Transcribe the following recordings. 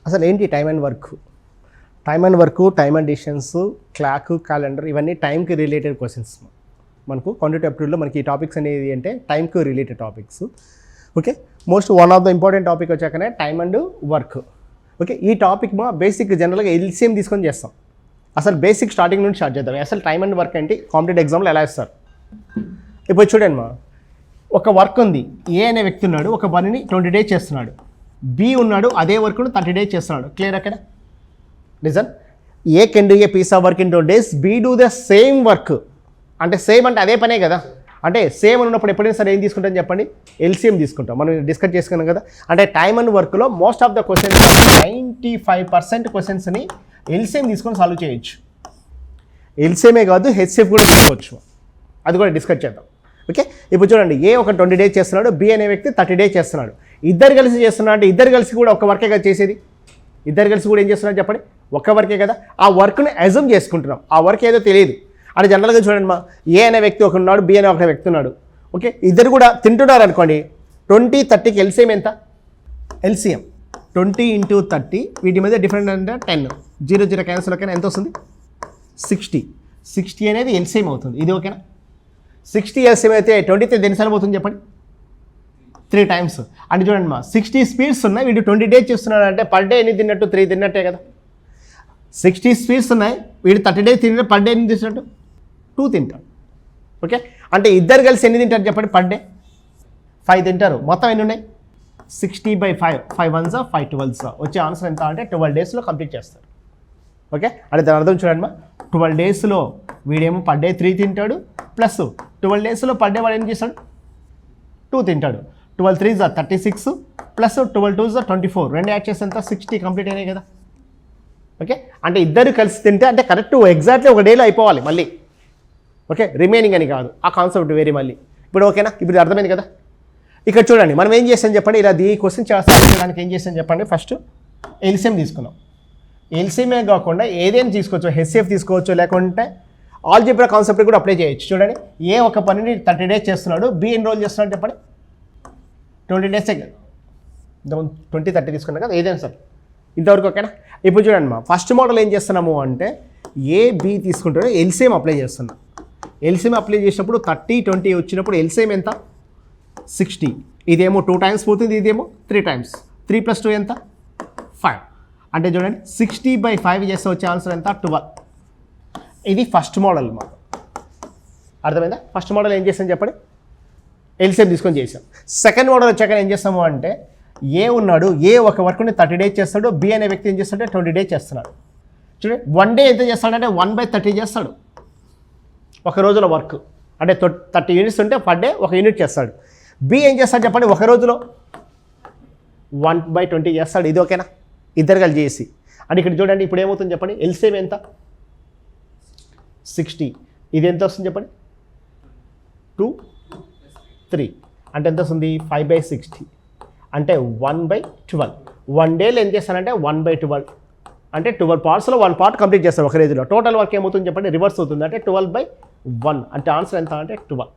అసలు ఏంటి time and work? Time and distance, clock, calendar ఇవన్నీ టైంకి రిలేటెడ్ క్వశ్చన్స్. మనకు క్వాంటిటీ అప్టిట్యూడ్లో మనకి ఈ టాపిక్స్ అనేది అంటే టైంకి related topics. Okay, one of the important topic వచ్చాకనే టైమ్ అండ్ వర్క్. ఓకే, ఈ టాపిక్ మా బేసిక్ జనరల్గా ఎల్సిఎం తీసుకొని చేస్తాం. అసలు బేసిక్ స్టార్టింగ్ నుండి స్టార్ట్ చేద్దాం. అసలు టైమ్ అండ్ వర్క్ ఏంటి, కాంపిటేటివ్ ఎగ్జామ్లో ఎలా ఇస్తారు? ఇప్పుడు చూడండి మా, ఒక వర్క్ ఉంది. ఏ అనే వ్యక్తి ఉన్నాడు, ఒక పనిని 20 days చేస్తున్నాడు. బి ఉన్నాడు, అదే వర్క్ను 30 days చేస్తున్నాడు. క్లియర్ అక్కడ? Reason A can do a piece of work in 2 days, B do the same work. అంటే సేమ్ అంటే అదే పనే కదా. అంటే సేమ్ ఉన్నప్పుడు ఎప్పుడైనా సరే ఏం తీసుకుంటాం చెప్పండి, ఎల్సిఎం తీసుకుంటాం. మనం డిస్కస్ చేసుకున్నాం కదా. అంటే టైమ్ అండ్ వర్క్లో మోస్ట్ ఆఫ్ ద క్వశ్చన్స్ 95% క్వశ్చన్స్ని ఎల్సిఎం తీసుకొని సాల్వ్ చేయొచ్చు. ఎల్సిఎమే కాదు, హెచ్సిఎఫ్ కూడా తీసుకోవచ్చు. అది కూడా డిస్కస్ చేద్దాం. ఓకే, ఇప్పుడు చూడండి, ఏ ఒక 20 days చేస్తున్నాడు, బి అనే వ్యక్తి 30 days చేస్తున్నాడు. ఇద్దరు కలిసి చేస్తున్నా అంటే ఇద్దరు కలిసి కూడా ఒక వర్కే కదా చేసేది. ఇద్దరు కలిసి కూడా ఏం చేస్తున్నారు చెప్పండి, ఒక్క వర్కే కదా. ఆ వర్క్ను అజ్యూమ్ చేసుకుంటున్నాం. ఆ వర్క్ ఏదో తెలియదు. అంటే జనరల్గా చూడండి మా, ఏ అనే వ్యక్తి ఒక ఉన్నాడు, బి అనే ఒక వ్యక్తి ఉన్నాడు. ఓకే, ఇద్దరు కూడా తింటున్నారు అనుకోండి. 20, 30కి ఎల్సిఎం ఎంత? ఎల్సిఎం 20 × 30. వీటి మీద డిఫరెంట్ అంటే 10. 0 క్యాన్సిల్ ఓకేనా? ఎంత వస్తుంది? 60 అనేది ఎల్సిఎం అవుతుంది. ఇది ఓకేనా? 60 ఎల్సిఎం అయితే 20తో ఎన్నిసార్లు పోతుంది చెప్పండి? 3 times. అంటే చూడండి మా, 60 స్పీడ్స్ ఉన్నాయి, వీడు 20 days చేస్తున్నాడు అంటే పర్ డే ఎన్ని తిన్నట్టు? 3 తిన్నట్టే కదా. 60 స్పీడ్స్ ఉన్నాయి, వీడు 30 days తిన్న పర్ డే ఎన్ని తిన్నట్టు? 2 తింటాడు. ఓకే, అంటే ఇద్దరు కలిసి ఎన్ని తింటారు చెప్పండి పర్ డే? 5 తింటారు. మొత్తం ఎన్ని ఉన్నాయి? 60/5. 5 ones 5 12s. వచ్చే ఆన్సర్ ఎంత అంటే 12 daysలో కంప్లీట్ చేస్తారు. ఓకే, అంటే దాని అర్థం చూడండి మా, 12 daysలో వీడేమో పర్ డే 3 తింటాడు, ప్లస్ 12 daysలో పర్ డే వాడు ఏం చేస్తాడు? 2 తింటాడు. 12 3s 36 ప్లస్ 12 2s 24. రెండు యాడ్ చేస్తే ఎంత? 60 కంప్లీట్ అయినాయి కదా. ఓకే, అంటే ఇద్దరు కలిసి తింటే అంటే కరెక్ట్ ఎగ్జాక్ట్లీ ఒక డేలో అయిపోవాలి మళ్ళీ. ఓకే, రిమైనింగ్ అని కాదు, ఆ కాన్సెప్ట్ వేరే మళ్ళీ. ఇప్పుడు ఓకేనా? ఇప్పుడు అర్థమైంది కదా. ఇక్కడ చూడండి, మనం ఏం చేస్తాం చెప్పండి, ఇలా ఈ క్వశ్చన్ చేస్తానికి ఏం చేస్తాం చెప్పండి. ఫస్ట్ ఎల్సిఎం తీసుకున్నాం. ఎల్సిఎంఏ కాకుండా ఏదైనా తీసుకోవచ్చు, హెచ్సిఎఫ్ తీసుకోవచ్చు, లేకుంటే ఆల్జీబ్రా కాన్సెప్ట్ కూడా అప్లై చేయొచ్చు. చూడండి, ఏ ఒక పనిని 30 days చేస్తున్నాడు, బి ఎన్ని రోజులు చేస్తున్నాడు చెప్పండి? 20 days. 20 30 తీసుకున్నాం కదా, ఏదైనా సార్ ఇంతవరకు ఓకేనా? ఇప్పుడు చూడండి మా, ఫస్ట్ మోడల్ ఏం చేస్తున్నాము అంటే ఏ బి తీసుకుంటాడో ఎల్సిఎం అప్లై చేస్తున్నాం. ఎల్సిఎం అప్లై చేసినప్పుడు 30 20 వచ్చినప్పుడు ఎల్సిఎం ఎంత? 60. ఇదేమో 2 times పోతుంది, ఇదేమో 3 times. 3 + 2 ఎంత? 5. అంటే చూడండి, 60/5 చేస్తే వచ్చే ఆన్సర్ ఎంత? 12. ఇది ఫస్ట్ మోడల్ మాకు అర్థమైందా? ఫస్ట్ మోడల్ ఏం చేస్తాం చెప్పండి, ఎల్సిఎం తీసుకొని చేసాం. సెకండ్ మోడల్ వచ్చాక ఏం చేస్తాము అంటే, ఏ ఉన్నాడు, ఏ ఒక వర్క్ని 30 days చేస్తాడు, బి అనే వ్యక్తి ఏం చేస్తాడంటే 20 days చేస్తున్నాడు. చూడండి, 1 day ఎంత చేస్తాడంటే 1/30 చేస్తాడు ఒక రోజులో వర్క్. అంటే 30 units ఉంటే పర్ డే 1 unit చేస్తాడు. బి ఏం చేస్తాడు చెప్పండి, ఒక రోజులో 1/20 చేస్తాడు. ఇది ఓకేనా? ఇద్దరు కలిసి చేసి. అంటే ఇక్కడ చూడండి, ఇప్పుడు ఏమవుతుంది చెప్పండి, ఎల్సిఎం ఎంత? 60. ఇది ఎంత వస్తుంది చెప్పండి? 2 3. అంటే ఎంత వస్తుంది? 5/60. అంటే 1/12. 1 dayలో ఏం చేస్తానంటే 1/12. అంటే 12 partsలో 1 part కంప్లీట్ చేస్తారు ఒక రోజులో. టోటల్ వర్క్ ఏమవుతుంది చెప్పండి, రివర్స్ అవుతుంది. అంటే 12/1. అంటే ఆన్సర్ ఎంత అంటే 12.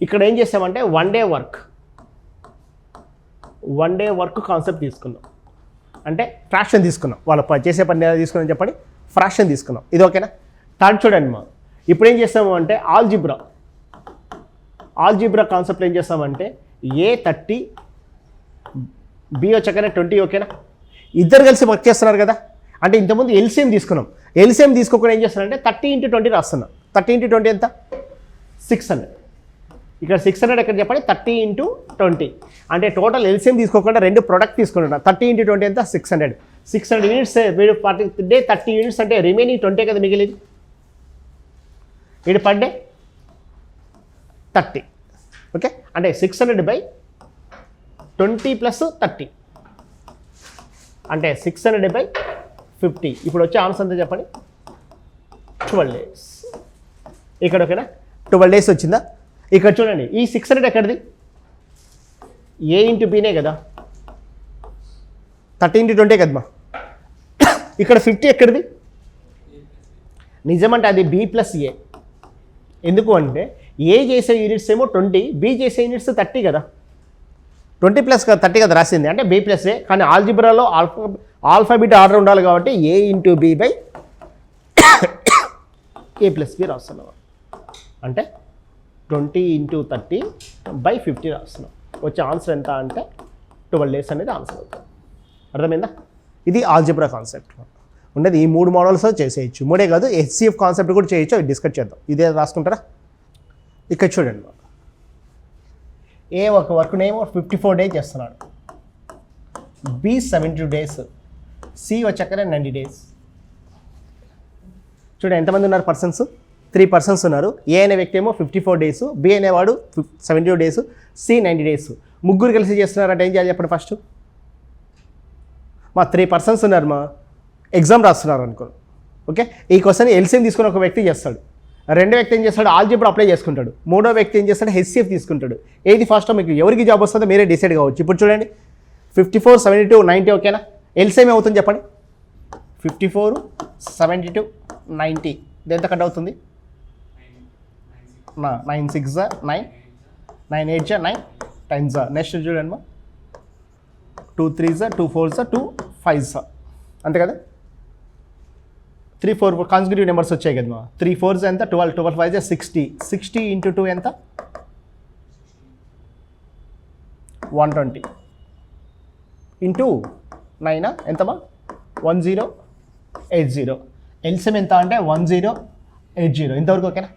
ఇక్కడ ఏం చేస్తామంటే 1 day వర్క్ కాన్సెప్ట్ తీసుకున్నాం. అంటే ఫ్రాక్షన్ తీసుకున్నాం. వాళ్ళ చేసే పని ఎలా తీసుకున్నాం చెప్పండి, ఫ్రాక్షన్ తీసుకున్నాం. ఇది ఓకేనా? థర్డ్ చూడండి మా, ఇప్పుడు ఏం చేస్తాము అంటే ఆల్జీబ్రా కాన్సెప్ట్ ఏం చేస్తామంటే ఏ 30 బి వచ్చాకనే 20. ఓకేనా? ఇద్దరు కలిసి వర్క్ చేస్తున్నారు కదా. అంటే ఇంతకుముందు ఎల్సిఎం తీసుకున్నాం. ఎల్సిఎం తీసుకోకుండా ఏం చేస్తున్నారంటే 30 × 20 రాస్తున్నాం. 30 × 20 ఎంత? 600. ఇక్కడ 600 ఎక్కడ చెప్పండి, 30 × 20. అంటే టోటల్ ఎల్సిఎం తీసుకోకుండా 2 ప్రొడక్ట్ తీసుకుంటున్నాం. 30 × 20 ఎంత? 600. 600 units వీడు పర్ డే 30 units అంటే రిమైనింగ్ 20 కదా మిగిలింది. వీడు పర్ డే 30. ఓకే, అంటే 600/20 + 30 అంటే 600/50. ఇప్పుడు వచ్చే ఆన్సర్ ఎంత చెప్పండి? 12 days. ఇక్కడ ఓకేనా? 12 days వచ్చిందా? ఇక్కడ చూడండి, ఈ 600 ఎక్కడిది? ఏ ఇంటూ బీనే కదా. 30 × 20 కదమ్మా. ఇక్కడ 50 ఎక్కడిది? నిజమంటే అది బి + ఏ. ఎందుకు అంటే ఏ చేసే యూనిట్స్ ఏమో 20, బి చేసే యూనిట్స్ 30 కదా. 20 + 30 కదా రాసింది, అంటే B + A. కానీ ఆల్జిబ్రాలో ఆల్ఫాబెట్ ఆర్డర్ ఉండాలి కాబట్టి A × B / A + B రాస్తున్నాం. అంటే 20 × 30/50 రాస్తున్నాం. వచ్చే ఆన్సర్ ఎంత అంటే 12 days అనేది ఆన్సర్ అవుతుంది. అర్థమైందా? ఇది ఆల్జిబ్రా కాన్సెప్ట్ ఉండేది. ఈ 3 మోడల్స్ చేసేయచ్చు. 3 కాదు, HCF కాన్సెప్ట్ కూడా చేయొచ్చు. అవి డిస్కస్ చేద్దాం. ఇదే రాసుకుంటారా? ఇక్కడ చూడండి, ఏ ఒక వర్క్నేమో 54 days చేస్తున్నాడు, B 72 days, C వచ్చాకనే 90 days. చూడండి ఎంతమంది ఉన్నారు పర్సన్స్? 3 persons ఉన్నారు. ఏ అనే వ్యక్తి ఏమో 54 days, B అనేవాడు 72 days, C 90 days. ముగ్గురు కలిసి చేస్తున్నారంటే ఏం చేయాలి చెప్పండి? ఫస్ట్ మా 3 persons ఉన్నారు, మా ఎగ్జామ్ రాస్తున్నారు అనుకో. ఓకే, ఈ క్వశ్చన్ ఎల్సిఎం తీసుకుని ఒక వ్యక్తి చేస్తాడు, రెండో వ్యక్తి ఏం చేస్తాడు? ఆల్జిబ్రా అప్లై చేసుకుంటాడు, మూడో వ్యక్తి ఏం చేస్తాడు? HCF తీసుకుంటాడు. ఏది ఫాస్టో మీకు ఎవరికి జాబ్ వస్తుందో మీరే డిసైడ్ కావచ్చు. ఇప్పుడు చూడండి 54, 72, 90 ఓకేనా? ఎల్సిఎం ఏమవుతుంది చెప్పండి? 54, 72, 90 ఇది ఎంత కట్ అవుతుంది? 9 6 9, 9 8 9, 10 నెక్స్ట్ చూడండి మా 2 3 2 4 2 5 అంతే కదా? 3 4 కాన్సిక్యూటివ్ నెంబర్స్ వచ్చాయి కదా మా. 3 4 ఎంత? 12, 12 5 60, 60 × 2 ఎంత? 120 ఇంటూ 9 ఎంతమా? 1080. ఎల్సిఎం ఎంత అంటే 1080. ఇంతవరకు ఓకేనా?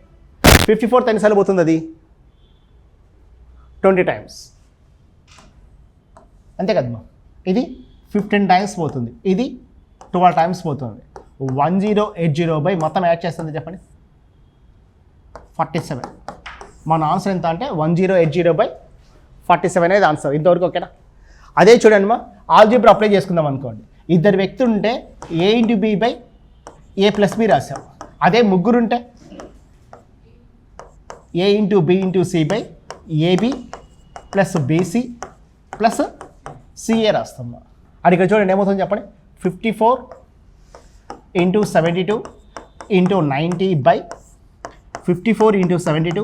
54 ఎన్నిసార్లు పోతుంది అది? 20 times అంతే కదమ్మా. ఇది 15 times పోతుంది, ఇది 12 times పోతుంది. 1080 మొత్తం యాడ్ చేస్తుంది చెప్పండి 47. మన ఆన్సర్ ఎంత అంటే 1080/47 అనేది ఆన్సర్. ఇంతవరకు ఓకేనా? అదే చూడండి మా, ఆల్జిబ్రా అప్లై చేసుకుందాం అనుకోండి. ఇద్దరు వ్యక్తులు ఉంటే A × B / A + B రాసాం. అదే ముగ్గురు ఉంటే A × B × C / AB + BC + CA రాస్తాం. అది ఇక్కడ చూడండి ఏమవుతుంది చెప్పండి? 54 × 72 × 90/54 × 72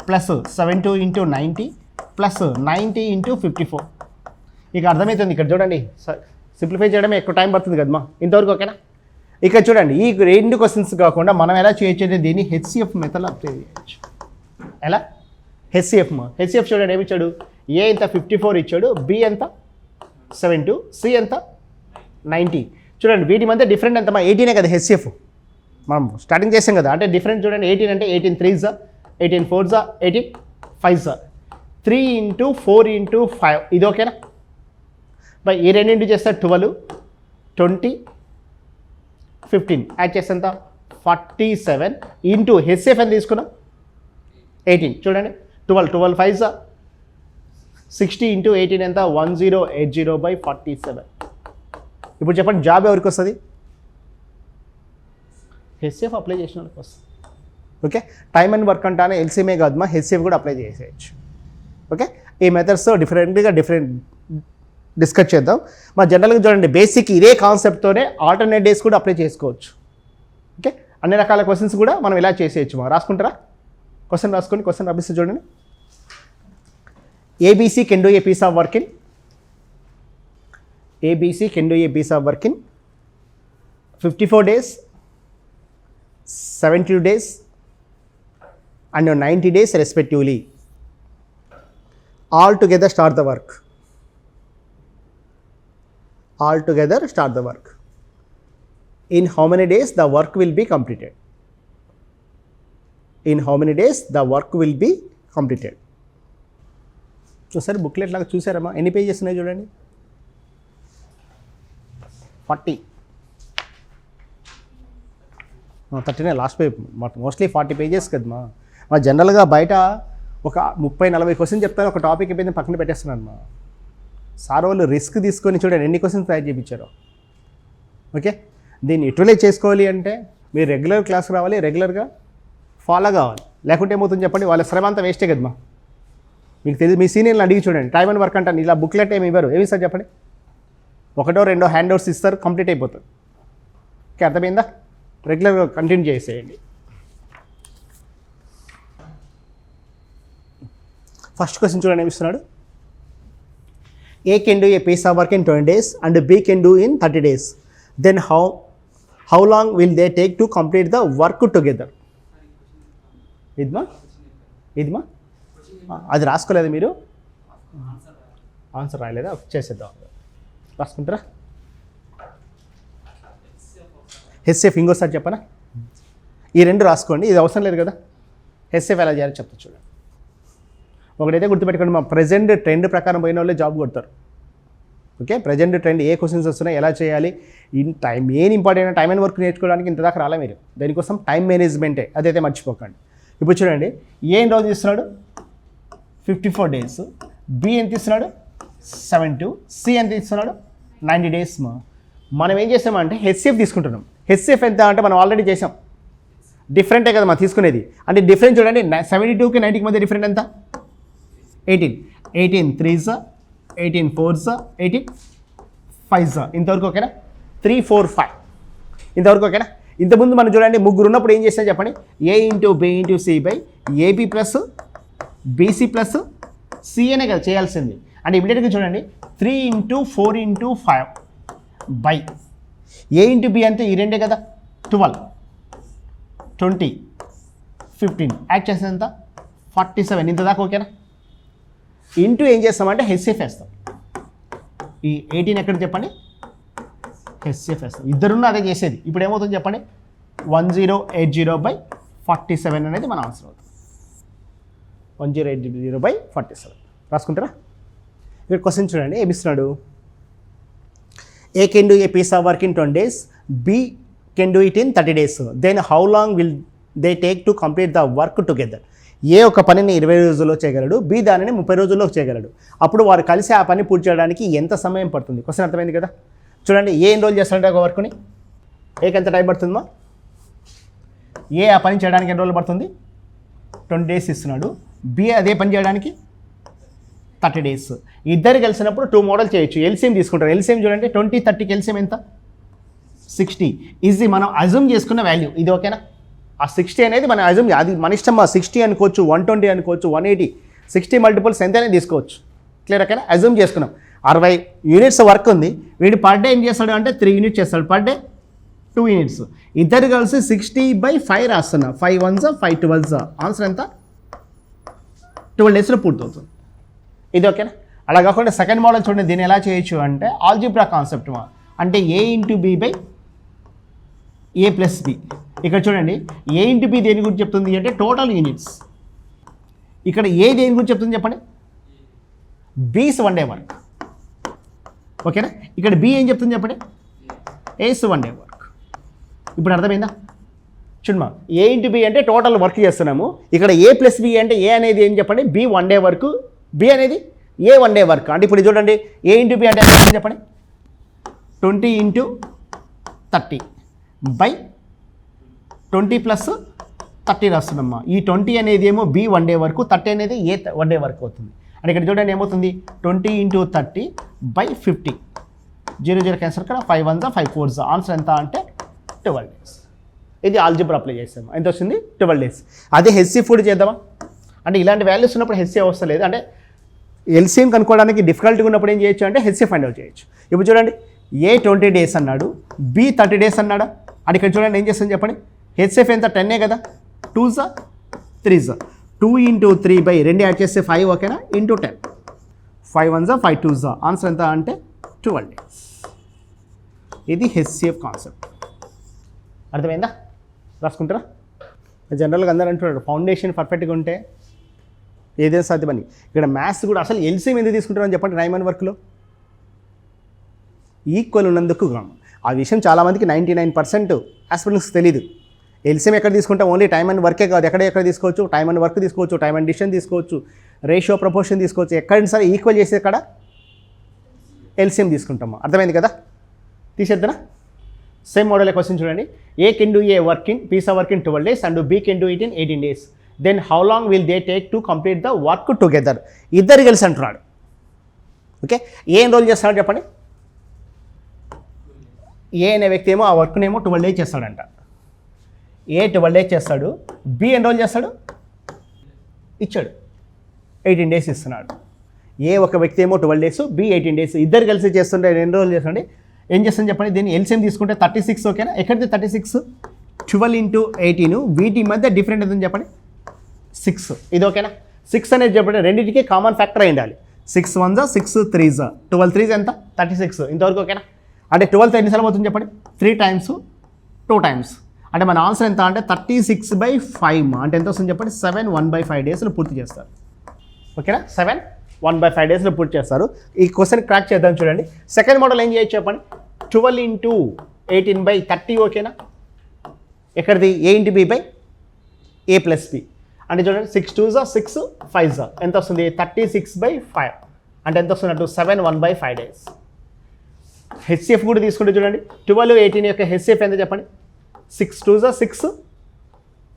+ 72 × 90 + 90 × 54. ఇక అర్థమవుతుంది. ఇక్కడ చూడండి సింప్లిఫై చేయడమే ఎక్కువ టైం పడుతుంది కదమ్మా. ఇంతవరకు ఓకేనా? ఇక్కడ చూడండి ఈ 2 క్వశ్చన్స్ కాకుండా మనం ఎలా చేయొచ్చు అంటే దీన్ని HCF మెథడ్లో అప్లై చేయొచ్చు. ఎలా? HCF చూడండి ఏమి ఇచ్చాడు? A ఎంత? 54 ఇచ్చాడు, B ఎంత? 72, C ఎంత? 90. చూడండి వీటి మధ్య డిఫరెంట్ ఎంతమా? 18 కదా HCF. మనం స్టార్టింగ్ చేసాం కదా, అంటే డిఫరెంట్ చూడండి. 18 అంటే 18 3s, 18 4s, 18 5s, 3 × 4 × 5 ఇది ఓకేనా? బై ఈ రెండింటి చేస్తే 12, 20, 15 యాడ్ చేస్తే ఎంత? 47 ఇంటూ HCF అని తీసుకున్నాం 18. చూడండి 12, 12 5s 60 × 18 ఎంత? 1080/47. ఇప్పుడు చెప్పండి జాబ్ ఎవరికి వస్తుంది? HCF అప్లై చేసిన వాళ్ళకి వస్తుంది. ఓకే, టైమ్ అండ్ వర్క్ అంటానే ఎల్సిఎంఏ కాదు మా, HCF కూడా అప్లై చేసేయచ్చు. ఓకే, ఈ మెథడ్స్ డిఫరెంట్ డిస్కస్ చేద్దాం. మా జనరల్గా చూడండి బేసిక్ ఇదే కాన్సెప్ట్తోనే ఆల్టర్నేట్ డేస్ కూడా అప్లై చేసుకోవచ్చు. ఓకే, అన్ని రకాల క్వశ్చన్స్ కూడా మనం ఇలా చేసేయచ్చు. మా రాసుకుంటారా? క్వశ్చన్ రాసుకొని క్వశ్చన్ రాపిస్తే చూడండి. ABC can do a piece of work in ABC can do a piece of work in 54 days, 72 days and 90 days respectively. All together start the work. All together start the work. In how many days the work will be completed? In how many days the work will be completed? చూసారు booklet లాగా చూసారమ్మా? ఎన్ని pages ఉన్నాయి చూడండి? 40, 39 last page. Mostly 40 pages కదమ్మా. మా జనరల్గా బయట ఒక 30-40 క్వశ్చన్ చెప్తాను, ఒక టాపిక్ అయిపోయింది పక్కన పెట్టేస్తున్నాను మా. సార్ వాళ్ళు రిస్క్ తీసుకొని చూడండి ఎన్ని క్వశ్చన్స్ తయారు చేయించారో. ఓకే, దీన్ని యూటిలైజ్ చేసుకోవాలి అంటే మీరు రెగ్యులర్ క్లాస్ రావాలి, రెగ్యులర్గా ఫాలో కావాలి. లేకుంటే ఏమవుతుంది చెప్పండి? వాళ్ళ శ్రమ అంతా వేస్టే కదమ్మా. మీకు తెలియదు, మీ సీనియర్ని అడిగి చూడండి. టైమ్ అండ్ వర్క్ అంటాను, ఇలా బుక్లెట్ ఏమి ఇవ్వరు. ఏమి సార్ చెప్పండి? 1-2 హ్యాండ్ అవుట్స్ ఇస్తారు, కంప్లీట్ అయిపోతుంది. ఓకే, అర్థమైందా? రెగ్యులర్గా కంటిన్యూ చేసేయండి. ఫస్ట్ క్వశ్చన్ చూడండి ఏమి ఇస్తున్నాడు? A can do a piece of work in 20 days and B can do in 30 days. Then how long will they take to complete the work together? ఇదిమా అది రాసుకోలేదు మీరు, answer రాయలేదా? చేసేద్దాం, రాసుకుంటారా? HCF ఇంకోసారి చెప్పనా? ఈ రెండు రాసుకోండి, ఇది అవసరం లేదు కదా. హెచ్సిఎఫ్ ఎలా చేయాలో చెప్తా చూడండి. ఒకటైతే గుర్తుపెట్టుకోండి, మా ప్రజెంట్ ట్రెండ్ ప్రకారం పోయిన వాళ్ళే జాబ్ కొడతారు. ఓకే, ప్రజెంట్ ట్రెండ్ ఏ క్వశ్చన్స్ వస్తున్నాయి, ఎలా చేయాలి, in time main important. Time and work నేర్చుకోవడానికి ఇంత దాకా రాలే మీరు, దానికోసం టైం మేనేజ్మెంటే, అదైతే మర్చిపోకండి. ఇప్పుడు చూడండి, ఏ ఎన్ని రోజులు ఇస్తున్నాడు? 54 days. బి ఎంత ఇస్తున్నాడు? 72. సి ఎంత ఇస్తున్నాడు? 90 days. మనం ఏం చేసామంటే హెచ్సిఎఫ్ తీసుకుంటున్నాం. హెచ్సిఎఫ్ ఎంత అంటే మనం ఆల్రెడీ చేసాం, డిఫరెంటే కదా మనం తీసుకునేది. అంటే డిఫరెన్స్ చూడండి, 72కి 90కి మధ్య డిఫరెంట్ ఎంత? 18. 18 3s, 18 4s, 18 5s. ఇంతవరకు ఓకేనా? 3 4 5 ఇంతవరకు ఓకేనా? ఇంతకుముందు మనం చూడండి, ముగ్గురు ఉన్నప్పుడు ఏం చేసినా చెప్పండి, A into B into C by AB plus BC plus C అనే కదా చేయాల్సింది. అంటే ఇమీడియట్గా చూడండి, 3 × 4 × 5 బై ఏ ఇంటూ బి అంటే ఈ రెండే కదా, 12 20 15 యాడ్ చేస్తే ఎంత? 47. ఇంత దాకా ఓకేనా? ఇంటూ ఏం చేస్తామంటే హెచ్సిఎఫ్ వేస్తాం. ఈ 18 ఎక్కడ చెప్పండి? హెచ్సిఎఫ్ వేస్తాం. ఇద్దరున్న అదే చేసేది. ఇప్పుడు ఏమవుతుంది చెప్పండి? 1080/47 అనేది మన ఆన్సర్ అవుతుంది. 1080/47 రాసుకుంటారా? ఇక్కడ క్వశ్చన్ చూడండి, ఏమిస్తున్నాడు? A can do a piece of work in 20 days, B can do it in 30 days. Then how long will they take to complete the work together. A ఒక పనిని 20 రోజుల్లో చేయగలడు, బి దానిని 30 రోజుల్లో చేయగలడు. అప్పుడు వారు కలిసి ఆ పని పూర్తి చేయడానికి ఎంత సమయం పడుతుంది? క్వశ్చన్ అర్థమైంది కదా. చూడండి, ఏ ఎన్ని రోజులు చేస్తాడంటే ఒక వర్క్ని, ఏకి ఎంత టైం పడుతుందో, ఏ ఆ పని చేయడానికి ఎన్ని రోజులు పడుతుంది? 20 days ఇస్తున్నాడు. బి అదే పని చేయడానికి 30 days. ఇద్దరు కలిసినప్పుడు 2 మోడల్ చేయొచ్చు. ఎల్సిఎం తీసుకుంటారు. ఎల్సిఎం చూడండి, 20 30కి ఎల్సిఎం ఎంత? 60. ఇది మనం అజ్యూమ్ చేసుకున్న వాల్యూ. ఇది ఓకేనా? ఆ 60 అనేది మన అజ్యూమ్, అది మన ఇష్టం. 60 అనుకోవచ్చు, 120 అనుకోవచ్చు, 180. 60 మల్టిపుల్స్ ఎంతైనా తీసుకోవచ్చు. క్లియర్ ఓకేనా? అజ్యూమ్ చేసుకున్నాం. 60 units వర్క్ ఉంది. వీడు పర్ డే ఏం చేస్తాడు అంటే 3 units చేస్తాడు, పర్ డే 2 units. ఇద్దరు కలిసి 60/5 రాస్తున్నా. 5 1s 5 12s. ఆన్సర్ ఎంత? 12 daysలో పూర్తవుతుంది. ఇది ఓకేనా? అలా కాకుండా సెకండ్ మోడల్ చూడండి, దీన్ని ఎలా చేయొచ్చు అంటే ఆల్జిబ్రా కాన్సెప్ట్. అంటే A into B by A plus B. ఇక్కడ చూడండి, ఏ ఇంటూ బి దేని గురించి చెప్తుంది అంటే టోటల్ యూనిట్స్. ఇక్కడ ఏ దేని గురించి చెప్తుంది చెప్పండి? బీస్ 1 day వర్క్. ఓకేనా? ఇక్కడ బి ఏం చెప్తుంది చెప్పండి? ఏస్ 1 day వర్క్. ఇప్పుడు అర్థమైందా? చూడమా, ఏ ఇంటూ బి అంటే టోటల్ వర్క్ చేస్తున్నాము. ఇక్కడ ఏ ప్లస్ బి అంటే ఏ అనేది ఏం చెప్పండి? బి 1 day వర్క్, బి అనేది ఏ 1 day వర్క్. అంటే ఇప్పుడు చూడండి, ఏ ఇంటూ బి అంటే చెప్పండి? 20 × 30 బై 20 + 30 రాస్తున్నామ్మా. ఈ 20 అనేది ఏమో బి 1 day వర్క్, 30 అనేది ఏ 1 day వర్క్ అవుతుంది. అంటే ఇక్కడ చూడండి ఏమవుతుంది? 20 × 30/50. 0 0 క్యాన్సర్, ఇక్కడ 5 1s 5 4s. ఆన్సర్ ఎంత అంటే 12 days. ఇది ఆల్జిబ్రా అప్లై చేస్తాము. ఎంత వస్తుంది? 12 days. అదే హెచ్సిఎఫ్ కూడా చేద్దామా అంటే ఇలాంటి వాల్యూస్ ఉన్నప్పుడు హెచ్సిఎఫ్ వస్తలేదు. అంటే ఎల్సిఎం కనుక్కోవడానికి డిఫికల్ట్గా ఉన్నప్పుడు ఏం చేయొచ్చు అంటే హెచ్సిఎఫ్ ఫైండ్ అవుట్ చేయొచ్చు. ఇప్పుడు చూడండి, ఏ 20 days అన్నాడు, బి 30 days అన్నాడా? అంటే ఇక్కడ చూడండి ఏం చేస్తుంది చెప్పండి? హెచ్సిఎఫ్ ఎంత? 10 కదా, 2s 3s. 2 × 3/2 యాడ్ చేస్తే 5 ఓకేనా, ఇంటూ 10. 5 1s 5 2s. ఆన్సర్ ఎంత అంటే 12 days. ఇది హెచ్సిఎఫ్ కాన్సెప్ట్. అర్థమైందా? రాసుకుంటారా? జనరల్గా అందరూ అంటున్నారు ఫౌండేషన్ పర్ఫెక్ట్గా ఉంటే ఏదైనా సాధ్యమని. ఇక్కడ మ్యాథ్స్ కూడా అసలు ఎల్సిఎం ఎందుకు తీసుకుంటారని చెప్పండి? టైమ్ అండ్ వర్క్లో ఈక్వల్ ఉన్నందుకు. ఆ విషయం చాలామందికి 99% ఆస్పిరెంట్స్కి తెలీదు. ఎల్సిఎం ఎక్కడ తీసుకుంటాం? ఓన్లీ టైమ్ అండ్ వర్కే కాదు, ఎక్కడ తీసుకోవచ్చు? టైమ్ అండ్ వర్క్ తీసుకోవచ్చు, టైమ్ అండ్ డిస్టెన్స్ తీసుకోవచ్చు, రేషియో ప్రపోర్షన్ తీసుకోవచ్చు. ఎక్కడైనా సరే ఈక్వల్ చేసే కాడ ఎల్సిఎం తీసుకుంటాము. అర్థమైంది కదా? తీసేద్దానా? సేమ్ మోడల్ క్వశ్చన్ చూడండి. A can do a work in piece of work in 12 days and B can do it in 18 days. Then how long will they take to complete the work together. ఇద్దరు కలిసి అంటున్నాడు. Okay, ఏం రోజులు చేస్తాడు చెప్పండి? ఏ అనే వ్యక్తి ఏమో ఆ వర్క్నేమో 12 days చేస్తాడంట. ఏ 12 days చేస్తాడు, బి ఎన్ని రోజులు చేస్తాడు? ఇచ్చాడు 18 days ఇస్తున్నాడు. ఏ ఒక వ్యక్తి ఏమో 12 డేస్, బి 18 డేస్, ఇద్దరు కలిసి చేస్తుంటే ఎన్ని రోజులు చేస్తుంటే ఏం చేస్తుంది చెప్పండి. దీన్ని ఎల్సిఎం తీసుకుంటే 36, ఓకేనా. ఎక్కడిది 36? 12 × 18, వీటి మధ్య డిఫరెంట్ ఎంతని చెప్పండి 6. ఇది ఓకేనా. 6 అనేది చెప్పండి రెండింటికి కామన్ ఫ్యాక్టర్ అయి ఉండాలి. 6 1 6 3 12 3 ఎంత 36. ఇంతవరకు ఓకేనా. అంటే 12 ఎన్నిసార్లు అవుతుంది చెప్పండి 3 టైమ్స్ 2 టైమ్స్. అంటే మన ఆన్సర్ ఎంత అంటే 36/5. అంటే ఎంత వస్తుంది చెప్పండి 7 1/5 డేస్లో పూర్తి చేస్తారు. ఓకేనా. 7 1/5 డేస్లో పూర్తి చేస్తారు. ఈ క్వశ్చన్ క్రాక్ చేద్దాం చూడండి. సెకండ్ మోడల్ ఏం చేయొచ్చు చెప్పండి 12 × 18/30, ఓకేనా. ఎక్కడిది A × B/A + B. అంటే చూడండి 6 2 6 5 ఎంత వస్తుంది 36/5. అంటే ఎంత వస్తున్నట్టు 7 1/5 డేస్. హెచ్సిఎఫ్ కూడా తీసుకుంటే చూడండి 12 18 యొక్క హెచ్సిఎఫ్ ఎంత చెప్పండి 6 2 6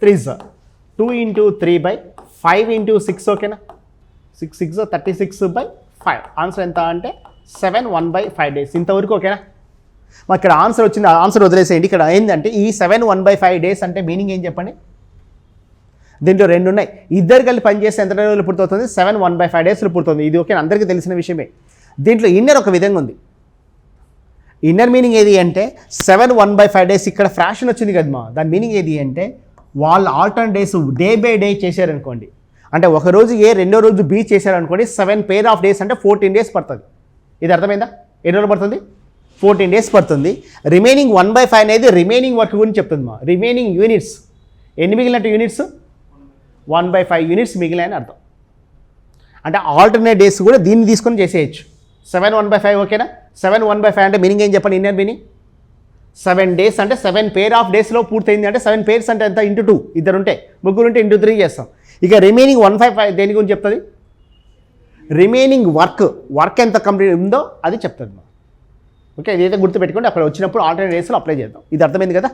3 2 × 3/5 × 6, ఓకేనా. 6 6 36/5. ఆన్సర్ ఎంత అంటే 7 1/5 డేస్. ఇంతవరకు ఓకేనా. మాకు ఇక్కడ ఆన్సర్ వచ్చింది, ఆన్సర్ వదిలేసేయండి. ఇక్కడ ఏంటంటే ఈ 7 1/5 డేస్ అంటే మీనింగ్ ఏం చెప్పండి. దీంట్లో 2 ఉన్నాయి. ఇద్దరు కలిసి పనిచేస్తే ఎంత రోజులు పూర్తవుతుంది 7 1/5 డేస్లో పూర్తవుతుంది. ఇది ఓకే అందరికీ తెలిసిన విషయమే. దీంట్లో ఇన్నర్ ఒక విధంగా ఉంది. ఇన్నర్ మీనింగ్ ఏది అంటే 7 1/5 డేస్. ఇక్కడ ఫ్రాక్షన్ వచ్చింది కదమ్మా, దాని మీనింగ్ ఏది అంటే వాళ్ళు alternate days day by day చేశారనుకోండి. అంటే ఒక రోజు ఏ, రెండో రోజు బి చేశారనుకోండి 7 పేర్ ఆఫ్ డేస్ అంటే 14 డేస్ పడుతుంది. ఇది అర్థమైందా. ఎన్ని రోజులు పడుతుంది 14 డేస్ పడుతుంది. రిమైనింగ్ 1/5 అనేది రిమైనింగ్ వర్క్ గురించి చెప్తుంది మా. రిమైనింగ్ యూనిట్స్ ఎన్ని మిగిలినట్టు యూనిట్స్ 1/5 యూనిట్స్ మిగిలిన అర్థం. అంటే ఆల్టర్నేట్ డేస్ కూడా దీన్ని తీసుకొని చేసేయచ్చు. 7 1/5 ఓకేనా. 7 1/5 అంటే మీనింగ్ ఏం చెప్పండి ఇన్నర్ మీనింగ్ 7 డేస్ అంటే 7 పేర్ ఆఫ్ డేస్లో పూర్తయింది. అంటే 7 పేర్స్ అంటే ఎంత ఇంటూ 2, ఇద్దరు ఉంటే, ముగ్గురు ఉంటే ఇంటూ 3 చేస్తాం. ఇక రిమైనింగ్ 1/5 దేని గురించి చెప్తుంది రిమైనింగ్ వర్క్ ఎంత కంప్లీట్ ఉందో అది చెప్తుంది. ఓకే ఇదైతే గుర్తుపెట్టుకోండి. అక్కడ వచ్చినప్పుడు ఆల్టర్నేట్ డేస్లో అప్లై చేద్దాం. ఇది అర్థమైంది కదా,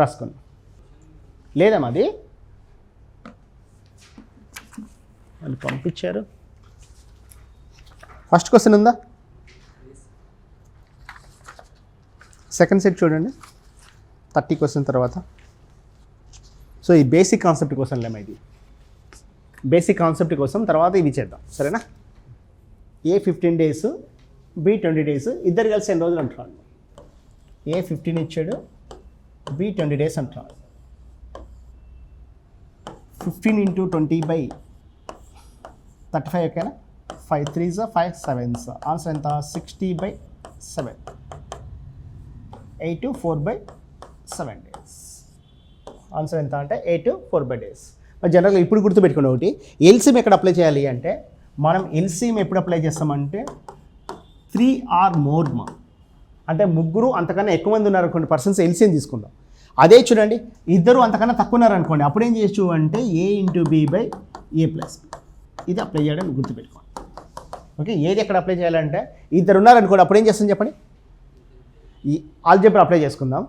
రాసుకోండి. లేదా మాది వాళ్ళు పంపించారు. ఫస్ట్ క్వశ్చన్ ఉందా, సెకండ్ సెట్ చూడండి 30 క్వశ్చన్ తర్వాత. సో ఈ బేసిక్ కాన్సెప్ట్ కోసం లేమా, ఇది బేసిక్ కాన్సెప్ట్ కోసం. తర్వాత ఇవి చేద్దాం సరేనా. ఏ 15 డేస్, బి 20 డేస్, ఇద్దరు కలిసి ఎన్ని రోజులు అంటున్నాడు. ఏ 15 ఇచ్చాడు, బి 20 డేస్ అంటున్నాడు. 15 × 20/35 ఓకేనా. 5 3 5 7 ఆన్సర్ ఎంత 60/7. 8 4/7 డేస్. ఆన్సర్ ఎంత అంటే 8 4 డేస్. మరి జనరల్గా ఇప్పుడు గుర్తుపెట్టుకునే ఒకటి, ఎల్సిఎం ఎక్కడ అప్లై చేయాలి అంటే మనం ఎల్సిఎం ఎప్పుడు అప్లై చేస్తామంటే 3 or more అంటే ముగ్గురు అంతకన్నా ఎక్కువ మంది ఉన్నారనుకోండి పర్సన్స్ ఎల్సిఎం తీసుకుందాం. అదే చూడండి ఇద్దరు అంతకన్నా తక్కువ ఉన్నారనుకోండి అప్పుడు ఏం చేయొచ్చు అంటే A × B/A + B. ఇది అప్లై చేయడం గుర్తుపెట్టుకోండి. ఓకే ఏది ఎక్కడ అప్లై చేయాలంటే ఇద్దరు ఉన్నారనుకోండి అప్పుడు ఏం చేస్తాం చెప్పండి ఈ ఆల్జీబ్రా అప్లై చేసుకుందాం.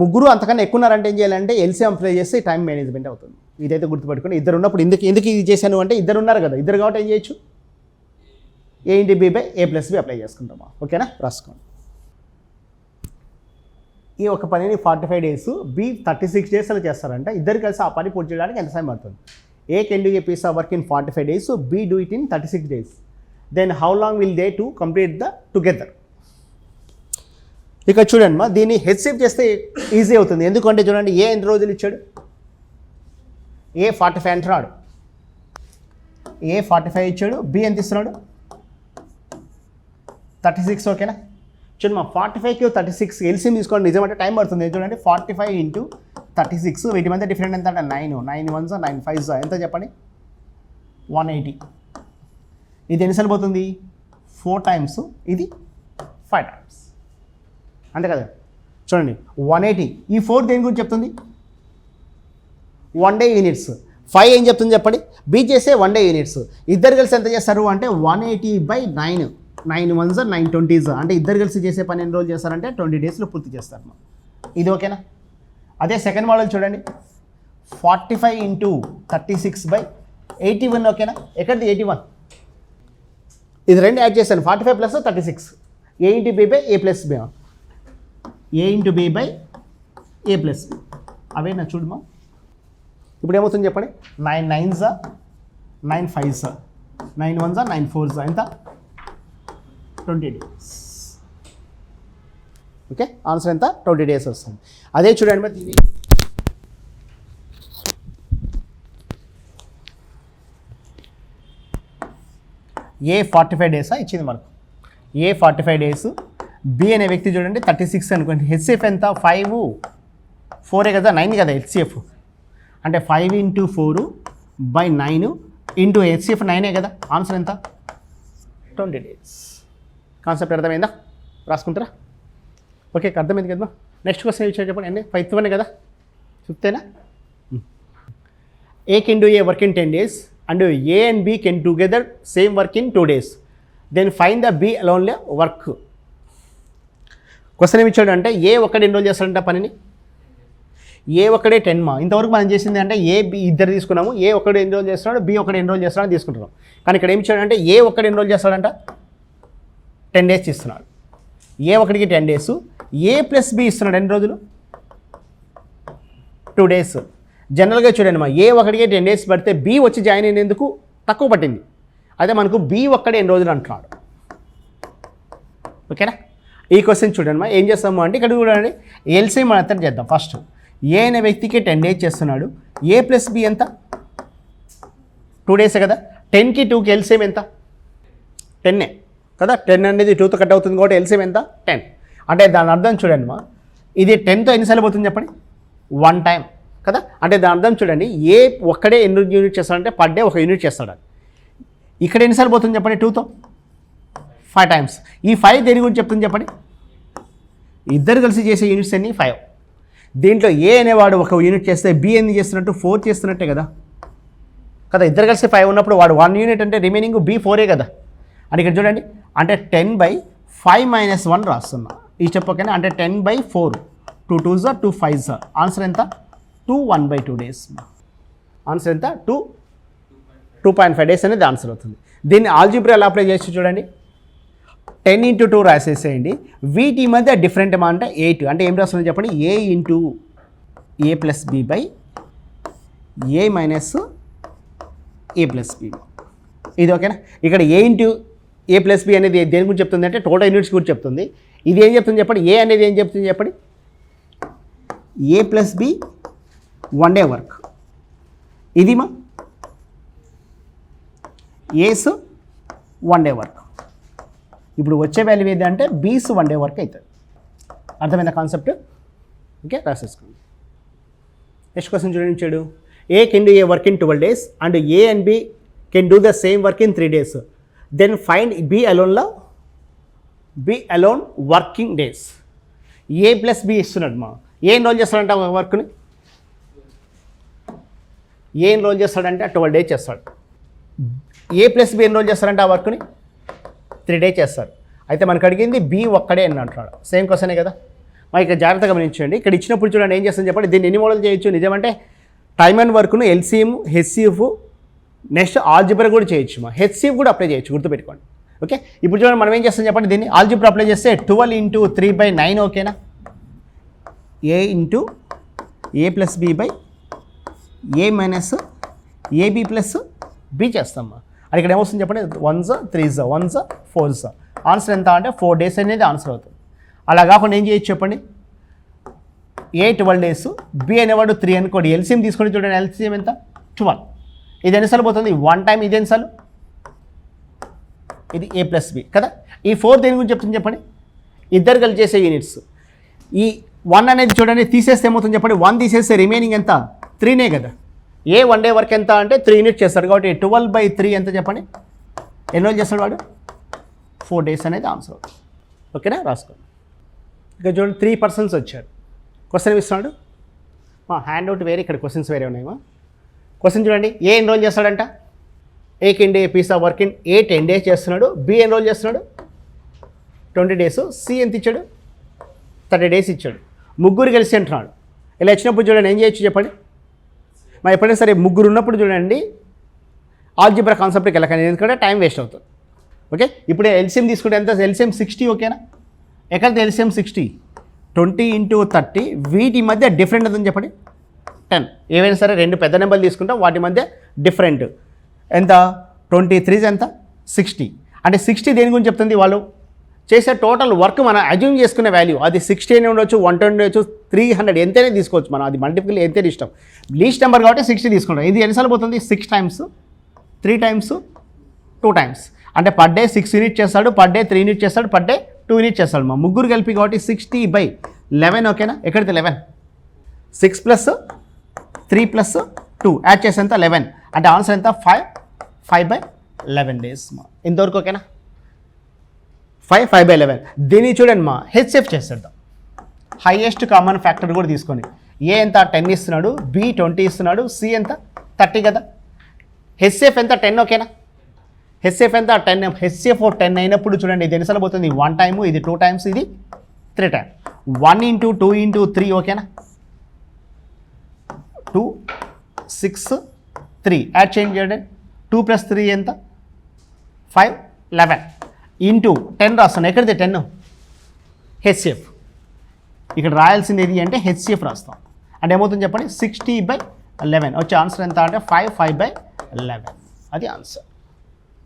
ముగ్గురు అంతకన్నా ఎక్కువ ఉన్నారంటే ఏం చేయాలంటే ఎల్సిఎం అప్లై చేస్తే టైం మేనేజ్మెంట్ అవుతుంది. ఇదైతే గుర్తుపెట్టుకుని ఇద్దరు ఉన్నప్పుడు ఎందుకు ఇది చేశాను అంటే ఇద్దరు ఉన్నారు కదా, ఇద్దరు కాబట్టి ఏం చేయొచ్చు A × B/A + B అప్లై చేసుకుంటామా. ఓకేనా రాసుకోండి. ఈ ఒక పనిని 45 డేస్, బి 36 డేస్ అలా చేస్తారంటే ఇద్దరు కలిసి ఆ పని పూర్తి చేయడానికి ఎంత సమయం పడుతుంది. A can do a piece of work in 45 days, so B do it in 36 days. Then how long will they to complete the together? ఇక్కడ చూడండి మా దీన్ని హెచ్సిఎఫ్ చేస్తే ఈజీ అవుతుంది. ఎందుకంటే చూడండి ఏ ఎన్ని రోజులు ఇచ్చాడు, ఏ 45 అంటున్నాడు, ఏ 45 ఇచ్చాడు, బి ఎంత ఇస్తున్నాడు 36 ఓకేనా. చూడండి మా 45కి 36 ఎల్సిఎం తీసుకోండి నిజమంటే టైం పడుతుంది. చూడండి 45 × 36 వీటి మధ్య డిఫరెంట్ ఎంత అంటే 9 1 9 5 ఎంత చెప్పండి 180. ఇది ఎన్నిసార్లు పోతుంది 4 టైమ్స్, ఇది 5 టైమ్స్ అంతే కదా. చూడండి 180 ఈ 4 దేని గురించి చెప్తుంది 1 డే యూనిట్స్. 5 ఏం చెప్తుంది చెప్పండి బి చేసే 1 డే యూనిట్స్. ఇద్దరు కలిసి ఎంత చేస్తారు అంటే 180/9 9 1 9 20 అంటే ఇద్దరు కలిసి చేసే పని ఎన్ని రోజులు చేస్తారంటే 20 డేస్లో పూర్తి చేస్తారు. ఇది ఓకేనా. అదే సెకండ్ మోడల్ చూడండి 45 × 36/81 ఓకేనా. ఎక్కడిది 81, ఇది రెండు యాడ్ చేశాను 45 + 36 A × B/A + B A × B/A + B అవే నా చూడమా. ఇప్పుడు ఏమవుతుంది చెప్పండి 9 9 9 5 9 1s 9 4s ఎంత 20 డేస్. ఓకే, ఆన్సర్ ఎంత 20 డేస్ వస్తుంది. అదే చూడండి మరి ఇది ఏ 45 డేసా ఇచ్చింది మనకు. ఏ 45 డేస్, బి అనే వ్యక్తి చూడండి 36 అనుకోండి. హెచ్సిఎఫ్ ఎంత 5 4 కదా, 9 కదా హెచ్సిఎఫ్, అంటే 5 × 4/9 ఇంటూ హెచ్సిఎఫ్ 9 కదా, ఆన్సర్ ఎంత 20 డేస్. కాన్సెప్ట్ అర్థమైందా? రాసుకుంటారా? ఓకే, అర్థమైంది కదా. నెక్స్ట్ క్వశ్చన్ ఇచ్చారు చెప్పండి. అండి 5th వన్ కదా, 5th A can do a work in 10 days and A and B can together same work in 2 days. Then find the B alone work. Question ఏమి ఇచ్చాడు అంటే ఏ ఒక్కడే ఎన్రోల్ చేస్తాడంట పనిని. ఏ ఒక్కడే 10 మా ఇంతవరకు మనం చేసింది అంటే ఏ బి ఇద్దరు తీసుకున్నాము. ఏ ఒక్కడే ఎన్రోల్ చేస్తున్నాడు, బి ఒక్కడే ఎన్రోల్ చేస్తున్నాడు తీసుకుంటున్నాం. కానీ ఇక్కడ ఏమి ఇచ్చాడంటే ఏ ఒక్కడే ఎన్రోల్ చేస్తాడంట 10 days ఇస్తున్నాడు. ఏ ఒకటికి 10 days, ఏ ప్లస్ బి ఇస్తున్నాడు ఎన్ని రోజులు 2 days. జనరల్గా చూడండి ఏ ఒకటికి 10 days పడితే బి వచ్చి జాయిన్ అయినందుకు తక్కువ పట్టింది. అదే మనకు బి ఒక్కడే ఎన్ని రోజులు అంటున్నాడు. ఓకేనా? ఈ క్వశ్చన్ చూడండి ఏం చేస్తాము అంటే ఇక్కడ చూడండి ఎల్సిఎం అతను చేద్దాం. ఫస్ట్ ఏ అనే వ్యక్తికి 10 days చేస్తున్నాడు. ఏ ప్లస్ బి ఎంత 2 days కదా. 10కి 2కి ఎల్సిఎం ఎంత 10 కదా. 10 అనేది 2తో కట్ అవుతుంది కాబట్టి ఎల్సిఎం ఎంత 10. అంటే దాని అర్థం చూడండి ఇది 10తో ఎన్నిసార్లు పోతుంది చెప్పండి 1 time కదా. అంటే దాని అర్థం చూడండి ఏ ఒక్కడే ఎన్ని యూనిట్ చేస్తాడంటే పర్ డే 1 యూనిట్ చేస్తాడు. ఇక్కడ ఎన్నిసార్లు పోతుంది చెప్పండి 2తో 5 times. ఈ 5 దేని గురించి చెప్తుంది చెప్పండి, ఇద్దరు కలిసి చేసే యూనిట్స్ అన్ని 5. దీంట్లో ఏ అనేవాడు 1 యూనిట్ చేస్తే బి ఎన్ని చేస్తున్నట్టు 4 చేస్తున్నట్టే కదా. ఇద్దరు కలిసి 5 ఉన్నప్పుడు వాడు 1 యూనిట్ అంటే రిమైనింగ్ బి 4 కదా. అని ఇక్కడ చూడండి అంటే 10/5 - 1 రాస్తున్నా ఈ స్టెప్. ఓకేనా? అంటే 10/4 2 2s 2 5s. ఆన్సర్ ఎంత 1/2 days. ఆన్సర్ ఎంత 2.5 days అనేది ఆన్సర్ అవుతుంది. దీన్ని ఆల్జీబ్రా ఎలా అప్లై చేసి చూడండి 10 × 2 రాసేసేయండి. వీటి మధ్య డిఫరెంట్ అంటే 8. అంటే ఏం రాస్తుంది చెప్పండి a × a + b / a - a + b. ఇది ఓకేనా? ఇక్కడ a × a + b అనేది దేని గురించి చెప్తుంది అంటే టోటల్ యూనిట్స్ గురించి చెప్తుంది. ఇది ఏం చెప్తుంది చెప్పండి, ఏ అనేది ఏం చెప్తుంది చెప్పండి a + b 1 day వర్క్. ఇది ఏస్ 1 day వర్క్. ఇప్పుడు వచ్చే వాల్యూ ఏది అంటే బీస్ 1 day వర్క్ అవుతుంది. అర్థమైందా కాన్సెప్ట్? ఓకే, రాసేసుకోండి. నెక్స్ట్ క్వశ్చన్ చూడండి. A can do a work in 12 days and A and B can do the same work in 3 days. Then find B alone working days. A plus B ఇస్తున్నాడు A enrol చేస్తాడంటే వర్క్ని ఏ enrol చేస్తాడంటే 12 days చేస్తాడు. ఏ plus B enrol చేస్తాడంటే ఆ వర్క్ని 3 days చేస్తారు. అయితే మనకు అడిగింది బి ఒక్కడే అని అంటున్నాడు. సేమ్ క్వశ్చనే కదా. మరి ఇక్కడ జాగ్రత్తగా గమనించండి. ఇక్కడ ఇచ్చినప్పుడు చూడండి ఏం చేస్తుంది చెప్పండి. దీన్ని ఎన్ని మోడల్ చేయొచ్చు నిజమంటే టైమ్ అండ్ వర్క్ను ఎల్సిఎం హెచ్సిఎఫ్ నెక్స్ట్ ఆల్జిబ్రా కూడా చేయొచ్చు. హెచ్సిఎఫ్ కూడా అప్లై చేయొచ్చు, గుర్తుపెట్టుకోండి. ఓకే, ఇప్పుడు చూడండి మనం ఏం చేస్తాం చెప్పండి. దీన్ని ఆల్జిబ్రా అప్లై చేస్తే 12 × 3/9 ఓకేనా. a × a + b / a - ab + b చేస్తామా. అది ఇక్కడ ఏమొస్తుంది చెప్పండి 1s 3s 1s 4s. Answer ఎంత అంటే 4 days అనేది ఆన్సర్ అవుతుంది. అలా కాకుండా ఏం చేయొచ్చు చెప్పండి ఏ 12 days, బి అనేవాడు 3 అనుకోండి. ఎల్సిఎం తీసుకొని చూడండి ఎల్సిఎం ఎంత 12. ఇది ఎన్నిసార్లు పోతుంది 1 time. ఇది ఎన్నిసార్లు ఇది a + b కదా. ఈ 4 దేని గురించి చెప్తుంది చెప్పండి ఇద్దరు కలిసి చేసే యూనిట్స్. ఈ 1 అనేది చూడండి తీసేస్తే ఏమవుతుంది చెప్పండి 1 తీసేస్తే రిమైనింగ్ ఎంత 3నే కదా. ఏ 1 day వర్క్ ఎంత అంటే 3 యూనిట్స్ చేస్తాడు కాబట్టి 12/3 ఎంత చెప్పండి ఎన్ని రోజులు చేస్తాడు వాడు 4 days అనేది ఆన్సర్ అవుతుంది. ఓకేనా, రాసుకోండి. ఇక చూడండి 3 persons వచ్చారు. క్వశ్చన్ ఇస్తున్నాడు హ్యాండ్ అవుట్ వేరే, ఇక్కడ క్వశ్చన్స్ వేరే ఉన్నాయమ్మా. క్వశ్చన్ చూడండి ఏ ఎన్రోల్ చేస్తాడంట A can do a piece of work in a 10 days చేస్తున్నాడు. బి ఎన్రోల్ చేస్తున్నాడు 20 days. సి ఎంత ఇచ్చాడు 30 days ఇచ్చాడు. ముగ్గురు కలిసి అంటున్నాడు. ఇలా ఇచ్చినప్పుడు చూడండి ఏం చేయొచ్చు చెప్పండి. మరి ఎప్పుడైనా సరే ముగ్గురు ఉన్నప్పుడు చూడండి ఆల్జిబ్రా కాన్సెప్ట్కి వెళ్ళకండి, ఎందుకంటే టైం వేస్ట్ అవుతుంది. ఓకే, ఇప్పుడు ఎల్సిఎం తీసుకుంటే ఎంత ఎల్సిఎం 60 ఓకేనా. ఎక్కడ ఎల్సిఎం 60 20 × 30. వీటి మధ్య డిఫరెంట్ అని చెప్పండి 10. ఏవైనా సరే 2 పెద్ద నెంబర్లు తీసుకుంటాం వాటి మధ్య డిఫరెంట్ ఎంత 23 ఎంత 60 అంటే 60 దేని గురించి చెప్తుంది వాళ్ళు చేసే టోటల్ వర్క్ మనం అజ్యూమ్ చేసుకునే వాల్యూ అది 60 అని ఉండొచ్చు 120 ఉండొచ్చు 300 ఎంతైనా తీసుకోవచ్చు మనం అది మల్టిపుల్ ఎంతైనా ఇష్టం లీస్ట్ నెంబర్ కాబట్టి 60 తీసుకుంటాం ఇది ఎన్నిసార్లు పోతుంది 6 టైమ్స్ 3 టైమ్స్ 2 టైమ్స్ అంటే పర్ డే 6 యూనిట్ చేస్తాడు పర్ డే 3 యూనిట్ చేస్తాడు పర్ డే 2 యూనిట్ చేస్తాడు మా ముగ్గురు కలిపి కాబట్టి 60/11 ఓకేనా ఎక్కడితే 11 6 + 3 + 2 యాడ్ చేసి ఎంత 11 అంటే ఆన్సర్ ఎంత 5/11 డేస్ మా ఇంతవరకు ఓకేనా 5/11 దీన్ని చూడండి మా హెచ్ఎఫ్ చేసేద్దాం హైయెస్ట్ కామన్ ఫ్యాక్టర్ కూడా తీసుకొని ఏ ఎంత 10 ఇస్తున్నాడు బి 20 ఇస్తున్నాడు సి ఎంత 30 కదా హెచ్ఎఫ్ ఎంత 10 ఓకేనా హెచ్ఎఫ్ ఎంత 10 హెచ్ఎఫ్ 10 అయినప్పుడు చూడండి ఇది ఎన్నిసార్లు పోతుంది 1 టైము ఇది 2 టైమ్స్ ఇది 3 టైమ్ 1 × 2 × 3 ఓకేనా 2 6 3 యాడ్ చేయండి 2 + 3 ఎంత 5 11 ఇంటూ 10 రాస్తాను ఎక్కడిది 10 హెచ్సిఎఫ్ ఇక్కడ రాయాల్సింది ఏది అంటే హెచ్సిఎఫ్ రాస్తాం అంటే ఏమవుతుంది చెప్పండి 60/11 వచ్చే ఆన్సర్ ఎంత అంటే 5/11 అది ఆన్సర్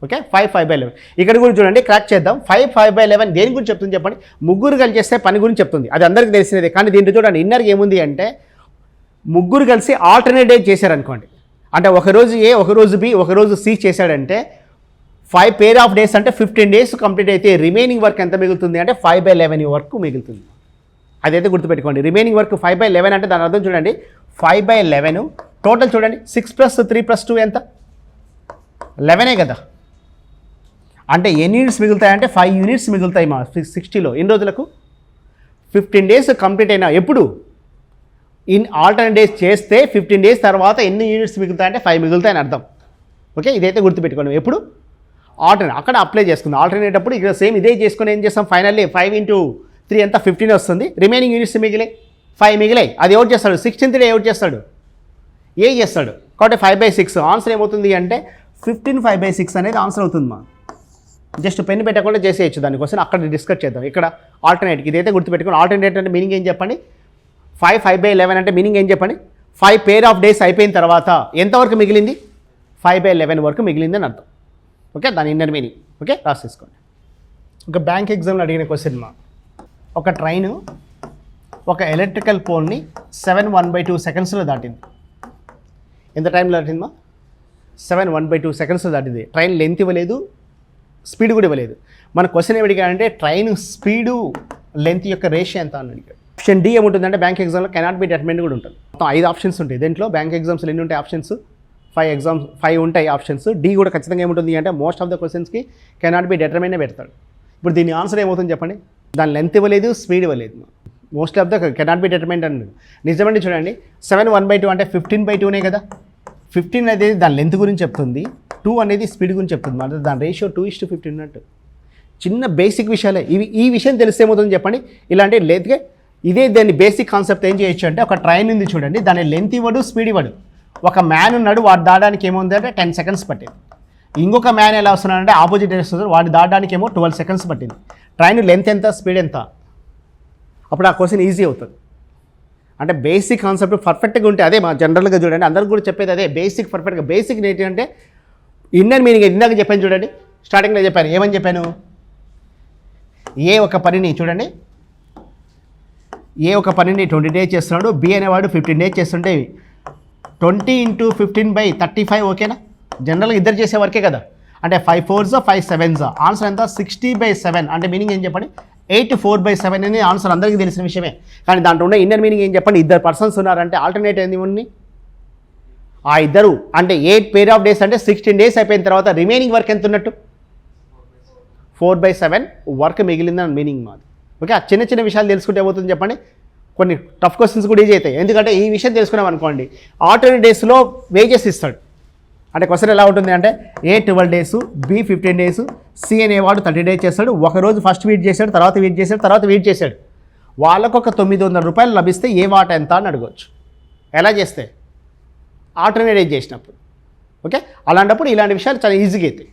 ఓకే 5/11 ఇక్కడ కూడా చూడండి క్రాక్ చేద్దాం 5/11 దేని గురించి చెప్తుంది చెప్పండి ముగ్గురు కలిసి చేస్తే పని గురించి చెప్తుంది అది అందరికీ తెలిసినదే కానీ దీంట్లో చూడండి ఇన్నర్కి ఏముంది అంటే ముగ్గురు కలిసి ఆల్టర్నేట్ డే చేశారనుకోండి అంటే ఒకరోజు ఏ ఒకరోజు బి ఒకరోజు సి చేశాడంటే 5 పేర్ ఆఫ్ డేస్ అంటే 15 డేస్ కంప్లీట్ అయితే రిమైనింగ్ వర్క్ ఎంత మిగులుతుంది అంటే 5/11 వర్క్ మిగులుతుంది అదైతే గుర్తుపెట్టుకోండి రిమైనింగ్ వర్క్ 5/11 అంటే దాని అర్థం చూడండి 5/11 టోటల్ చూడండి 6 + 3 + 2 ఎంత 11 కదా అంటే ఎన్ని యూనిట్స్ మిగులుతాయంటే 5 యూనిట్స్ మిగులుతాయి మా 60లో ఎన్ని రోజులకు 15 డేస్ కంప్లీట్ అయినా ఎప్పుడు ఇన్ ఆల్టర్నేట్ డేస్ చేస్తే 15 డేస్ తర్వాత ఎన్ని యూనిట్స్ మిగులుతాయంటే 5 మిగులుతాయని అర్థం ఓకే ఇదైతే గుర్తుపెట్టుకోండి ఎప్పుడు ఆల్టర్నేట్ అక్కడ అప్లై చేసుకుందాం ఆల్టర్నేట్ అప్పుడు ఇక్కడ సేమ్ ఇదే చేసుకుని ఏం చేస్తాం ఫైనల్లీ 5 × 3 ఎంత 15 వస్తుంది రిమైనింగ్ యూనిట్స్ మిగిలే 5 మిగిలాయి అది ఎవరు చేస్తాడు 16th డే ఎవరు చేస్తాడు ఏ చేస్తాడు కాబట్టి 5/6 ఆన్సర్ ఏమవుతుంది అంటే 15/5/6 అనేది ఆన్సర్ అవుతుంది మా జస్ట్ పెన్ పెట్టకుండా చేసేయచ్చు దానికోసం అక్కడ డిస్కస్ చేద్దాం ఇక్కడ ఆల్టర్నేట్కి ఇదైతే గుర్తుపెట్టుకోండి ఆల్టర్నేట్ అంటే మీనింగ్ ఏం చెప్పండి 5/11 అంటే మీనింగ్ ఏం చెప్పండి 5 పేర్ ఆఫ్ డేస్ అయిపోయిన తర్వాత ఎంతవరకు మిగిలింది 5/11 వరకు మిగిలింది అని అర్థం ఓకే దాని ఇన్నర్ మీనింగ్ ఓకే రాసేసుకోండి ఒక బ్యాంక్ ఎగ్జామ్లో అడిగిన క్వశ్చన్ మా ఒక ట్రైను ఒక ఎలక్ట్రికల్ పోల్ని 7/1/2 సెకండ్స్లో దాటింది ఎంత టైంలో దాటింది మా 7/1/2 సెకండ్స్లో దాటింది ట్రైన్ లెంత్ ఇవ్వలేదు స్పీడ్ కూడా ఇవ్వలేదు మన క్వశ్చన్ ఏమి అడిగాడంటే ట్రైన్ స్పీడు లెంత్ యొక్క రేషియో ఎంత అని అడిగాడు ఆప్షన్ డి ఏముంటుందంటే బ్యాంక్ ఎగ్జామ్లో కెనాట్ బి డిటర్మైన్డ్ కూడా ఉంటుంది మొత్తం 5 ఆప్షన్స్ ఉంటాయి దీంట్లో బ్యాంక్ ఎగ్జామ్స్లో ఎన్ని ఉంటాయి ఆప్షన్స్ 5 ఉంటాయి ఆప్షన్స్ డి కూడా ఖచ్చితంగా ఏముంటుంది అంటే మోస్ట్ ఆఫ్ ద క్వశ్చన్స్కి కెనాట్ బి డిటర్మైన్ పెడతాడు ఇప్పుడు దీని ఆన్సర్ ఏమవుతుంది చెప్పండి దాని లెంత్ ఇవ్వలేదు స్పీడ్ ఇవ్వలేదు most of the cannot be determined అని నిజమండి చూడండి 7/1/2 అంటే 15/2నే కదా 15 అనేది దాని లెంత్ గురించి చెప్తుంది 2 అనేది స్పీడ్ గురించి చెప్తుంది అంటే దాని రేషియో 2:15 ఉన్నట్టు చిన్న బేసిక్ విషయాలే ఇవి ఈ విషయం తెలిస్తే ఏమవుతుంది చెప్పండి ఇలాంటి లెంత్గా ఇదే దాని బేసిక్ కాన్సెప్ట్ ఏం చేయొచ్చు అంటే ఒక ట్రైన్ ఉంది చూడండి దాని లెంత్ ఇవ్వడు స్పీడ్ ఇవ్వడు ఒక మ్యాన్ ఉన్నాడు వాడు దాడడానికి ఏముంది అంటే 10 సెకండ్స్ పట్టింది ఇంకొక మ్యాన్ ఎలా వస్తున్నాడంటే ఆపోజిట్ డైరెక్షన్ వాడు దాడడానికి ఏమో 12 సెకండ్స్ పట్టింది ట్రైన్ లెంత్ ఎంత స్పీడ్ ఎంత అప్పుడు ఆ క్వశ్చన్ ఈజీ అవుతుంది అంటే బేసిక్ కాన్సెప్ట్ పర్ఫెక్ట్గా ఉంటే అదే మా జనరల్గా చూడండి అందరికి కూడా చెప్పేది అదే బేసిక్ పర్ఫెక్ట్గా బేసిక్ ఏంటి అంటే ఇన్నర్ మీనింగ్ ఇందాక చెప్పాను చూడండి స్టార్టింగ్లో చెప్పాను ఏమని చెప్పాను ఏ ఒక పనిని చూడండి ఏ ఒక పనిని 20 డేస్ చేస్తున్నాడు బి అనేవాడు 15 డేస్ చేస్తుంటే 20 × 15/35 ఓకేనా జనరల్గా ఇద్దరు చేసే వర్కే కదా అంటే 5 4s 5 7s ఆన్సర్ ఎంత 60/7 అంటే మీనింగ్ ఏం చెప్పండి 8 4/7 అనేది ఆన్సర్ అందరికీ తెలిసిన విషయమే కానీ దాంట్లో ఉన్న ఇన్నర్ మీనింగ్ ఏం చెప్పండి ఇద్దరు పర్సన్స్ ఉన్నారంటే ఆల్టర్నేట్ ఏంది ఉంది ఆ ఇద్దరు అంటే 8 పేర్ ఆఫ్ డేస్ అంటే 16 డేస్ అయిపోయిన తర్వాత రిమైనింగ్ వర్క్ ఎంత ఉన్నట్టు 4/7 వర్క్ మిగిలిందని మీనింగ్ మాది ఓకే ఆ చిన్న చిన్న విషయాలు తెలుసుకుంటే ఏమవుతుంది చెప్పండి కొన్ని టఫ్ క్వశ్చన్స్ కూడా ఈజీ అవుతాయి ఎందుకంటే ఈ విషయం తెలుసుకున్నాం అనుకోండి ఆల్టర్నేట్ డేస్లో వేజెస్ ఇస్తాడు అంటే క్వశ్చన్ ఎలా ఉంటుంది అంటే ఏ 12 డేస్ బి 15 డేస్ సి అనేవాడు 30 డేస్ చేస్తాడు ఒకరోజు ఫస్ట్ వెయిట్ చేశాడు తర్వాత వెయిట్ చేశాడు వాళ్ళకు ఒక 900 రూపాయలు లభిస్తే ఏ వాట ఎంత అని అడగవచ్చు ఎలా చేస్తే ఆల్టర్నేట్ డేస్ చేసినప్పుడు ఓకే అలాంటప్పుడు ఇలాంటి విషయాలు చాలా ఈజీగా అవుతాయి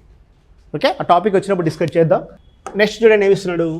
ఓకే ఆ టాపిక్ వచ్చినప్పుడు డిస్కస్ చేద్దాం నెక్స్ట్ చూడండి ఏమి ఇస్తున్నాడు